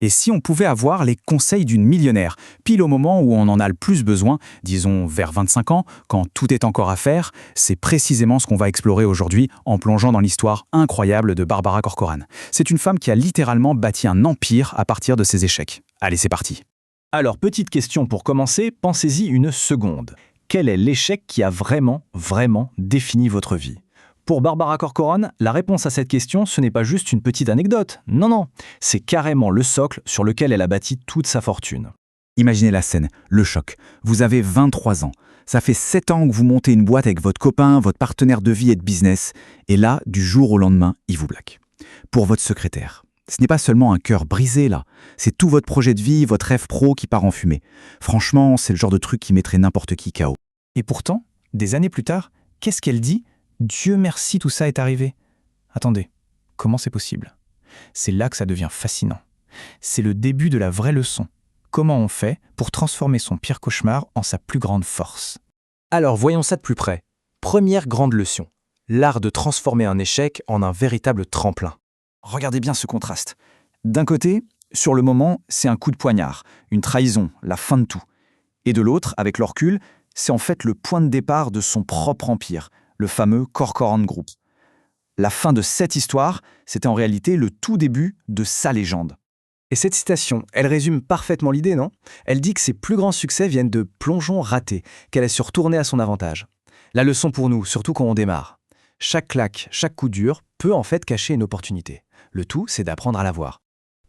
Et si on pouvait avoir les conseils d'une millionnaire, pile au moment où on en a le plus besoin, disons vers 25 ans, quand tout est encore à faire, c'est précisément ce qu'on va explorer aujourd'hui en plongeant dans l'histoire incroyable de Barbara Corcoran. C'est une femme qui a littéralement bâti un empire à partir de ses échecs. Allez, c'est parti. Alors, petite question pour commencer, pensez-y une seconde. Quel est l'échec qui a vraiment défini votre vie ? Pour Barbara Corcoran, la réponse à cette question, ce n'est pas juste une petite anecdote. Non, c'est carrément le socle sur lequel elle a bâti toute sa fortune. Imaginez la scène, le choc. Vous avez 23 ans. Ça fait 7 ans que vous montez une boîte avec votre copain, votre partenaire de vie et de business. Et là, du jour au lendemain, il vous blague. Pour votre secrétaire. Ce n'est pas seulement un cœur brisé, là. C'est tout votre projet de vie, votre rêve pro qui part en fumée. Franchement, c'est le genre de truc qui mettrait n'importe qui KO. Et pourtant, des années plus tard, qu'est-ce qu'elle dit ? Dieu merci, tout ça est arrivé. Attendez, comment c'est possible ? C'est là que ça devient fascinant. C'est le début de la vraie leçon. Comment on fait pour transformer son pire cauchemar en sa plus grande force ? Alors voyons ça de plus près. Première grande leçon, l'art de transformer un échec en un véritable tremplin. Regardez bien ce contraste. D'un côté, sur le moment, c'est un coup de poignard, une trahison, la fin de tout. Et de l'autre, avec le recul, c'est en fait le point de départ de son propre empire, le fameux Corcoran Group. La fin de cette histoire, c'était en réalité le tout début de sa légende. Et cette citation, elle résume parfaitement l'idée, non ? Elle dit que ses plus grands succès viennent de plongeons ratés, qu'elle a su retourner à son avantage. La leçon pour nous, surtout quand on démarre. Chaque claque, chaque coup dur peut en fait cacher une opportunité. Le tout, c'est d'apprendre à la voir.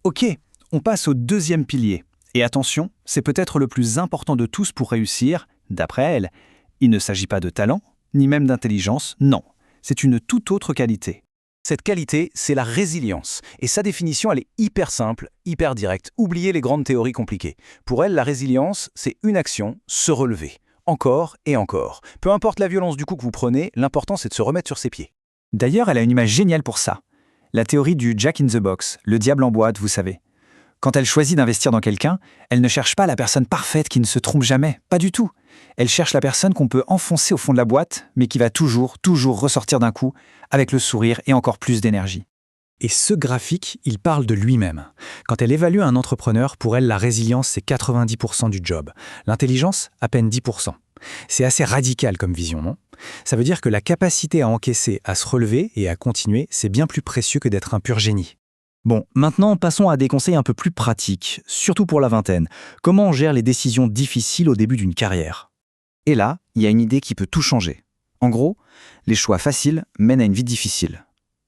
Ok, on passe au deuxième pilier. Et attention, c'est peut-être le plus important de tous pour réussir, d'après elle. Il ne s'agit pas de talent, ni même d'intelligence, non. C'est une toute autre qualité. Cette qualité, c'est la résilience. Et sa définition, elle est hyper simple, hyper directe. Oubliez les grandes théories compliquées. Pour elle, la résilience, c'est une action, se relever. Encore et encore. Peu importe la violence du coup que vous prenez, l'important c'est de se remettre sur ses pieds. D'ailleurs, elle a une image géniale pour ça. La théorie du Jack in the Box, le diable en boîte, vous savez. Quand elle choisit d'investir dans quelqu'un, elle ne cherche pas la personne parfaite qui ne se trompe jamais, pas du tout. Elle cherche la personne qu'on peut enfoncer au fond de la boîte, mais qui va toujours ressortir d'un coup, avec le sourire et encore plus d'énergie. Et ce graphique, il parle de lui-même. Quand elle évalue un entrepreneur, pour elle, la résilience, c'est 90% du job. L'intelligence, à peine 10%. C'est assez radical comme vision, non ? Ça veut dire que la capacité à encaisser, à se relever et à continuer, c'est bien plus précieux que d'être un pur génie. Bon, maintenant, passons à des conseils un peu plus pratiques, surtout pour la vingtaine. Comment on gère les décisions difficiles au début d'une carrière ? Et là, il y a une idée qui peut tout changer. En gros, les choix faciles mènent à une vie difficile.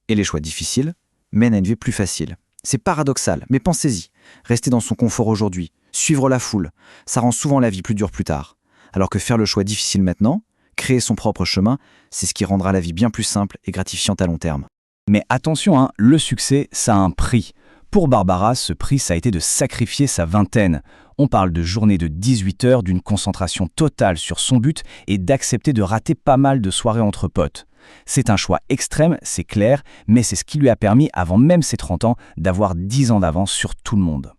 Et les choix difficiles mènent à une vie plus facile. C'est paradoxal, mais pensez-y. Rester dans son confort aujourd'hui, suivre la foule, ça rend souvent la vie plus dure plus tard. Alors que faire le choix difficile maintenant, créer son propre chemin, c'est ce qui rendra la vie bien plus simple et gratifiante à long terme. Mais attention, le succès, ça a un prix. Pour Barbara, ce prix, ça a été de sacrifier sa vingtaine. On parle de journées de 18 heures, d'une concentration totale sur son but et d'accepter de rater pas mal de soirées entre potes. C'est un choix extrême, c'est clair, mais c'est ce qui lui a permis, avant même ses 30 ans, d'avoir 10 ans d'avance sur tout le monde.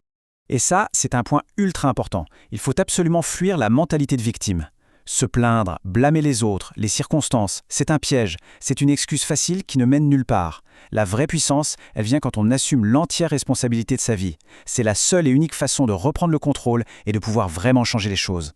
Et ça, c'est un point ultra important. Il faut absolument fuir la mentalité de victime. Se plaindre, blâmer les autres, les circonstances, c'est un piège, c'est une excuse facile qui ne mène nulle part. La vraie puissance, elle vient quand on assume l'entière responsabilité de sa vie. C'est la seule et unique façon de reprendre le contrôle et de pouvoir vraiment changer les choses.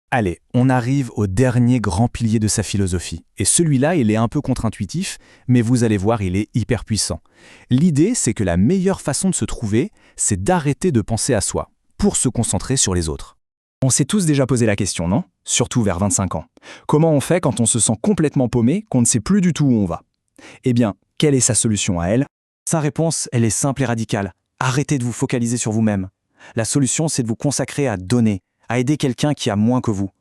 Allez, on arrive au dernier grand pilier de sa philosophie. Et celui-là, il est un peu contre-intuitif, mais vous allez voir, il est hyper puissant. L'idée, c'est que la meilleure façon de se trouver, c'est d'arrêter de penser à soi, pour se concentrer sur les autres. On s'est tous déjà posé la question, non ? Surtout vers 25 ans. Comment on fait quand on se sent complètement paumé, qu'on ne sait plus du tout où on va ? Eh bien, quelle est sa solution à elle ? Sa réponse, elle est simple et radicale. Arrêtez de vous focaliser sur vous-même. La solution, c'est de vous consacrer à donner, à aider quelqu'un qui a moins que vous.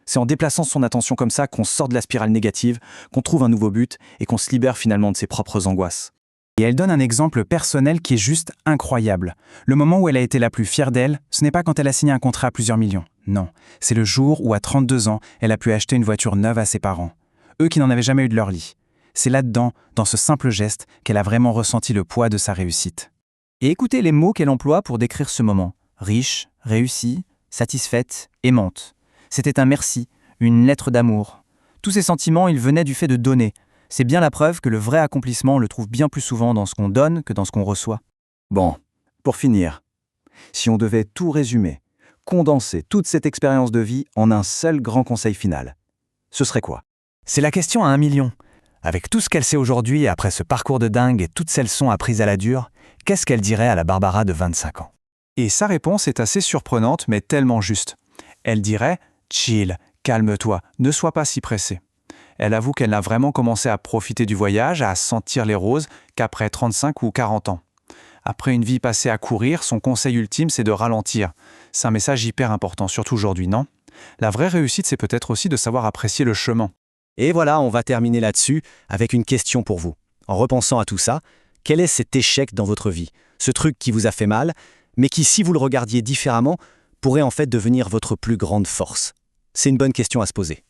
C'est en déplaçant son attention comme ça qu'on sort de la spirale négative, qu'on trouve un nouveau but et qu'on se libère finalement de ses propres angoisses. Et elle donne un exemple personnel qui est juste incroyable. Le moment où elle a été la plus fière d'elle, ce n'est pas quand elle a signé un contrat à plusieurs millions. Non, c'est le jour où à 32 ans, elle a pu acheter une voiture neuve à ses parents. Eux qui n'en avaient jamais eu de leur lit. C'est là-dedans, dans ce simple geste, qu'elle a vraiment ressenti le poids de sa réussite. Et écoutez les mots qu'elle emploie pour décrire ce moment. Riche, réussie, satisfaite, aimante. C'était un merci, une lettre d'amour. Tous ces sentiments, ils venaient du fait de donner. C'est bien la preuve que le vrai accomplissement, on le trouve bien plus souvent dans ce qu'on donne que dans ce qu'on reçoit. Bon, pour finir, Si on devait tout résumer, condenser toute cette expérience de vie en un seul grand conseil final, ce serait quoi? C'est la question à 1 million. Avec tout ce qu'elle sait aujourd'hui, après ce parcours de dingue et toutes ces leçons apprises à la dure, qu'est-ce qu'elle dirait à la Barbara de 25 ans? Et sa réponse est assez surprenante, mais tellement juste. Elle dirait « Chill, calme-toi, ne sois pas si pressé ». Elle avoue qu'elle n'a vraiment commencé à profiter du voyage, à sentir les roses, qu'après 35 ou 40 ans. Après une vie passée à courir, son conseil ultime, c'est de ralentir. C'est un message hyper important, surtout aujourd'hui, non? La vraie réussite, c'est peut-être aussi de savoir apprécier le chemin. Et voilà, on va terminer là-dessus avec une question pour vous. En repensant à tout ça, quel est cet échec dans votre vie? Ce truc qui vous a fait mal, mais qui, si vous le regardiez différemment, pourrait en fait devenir votre plus grande force. C'est une bonne question à se poser.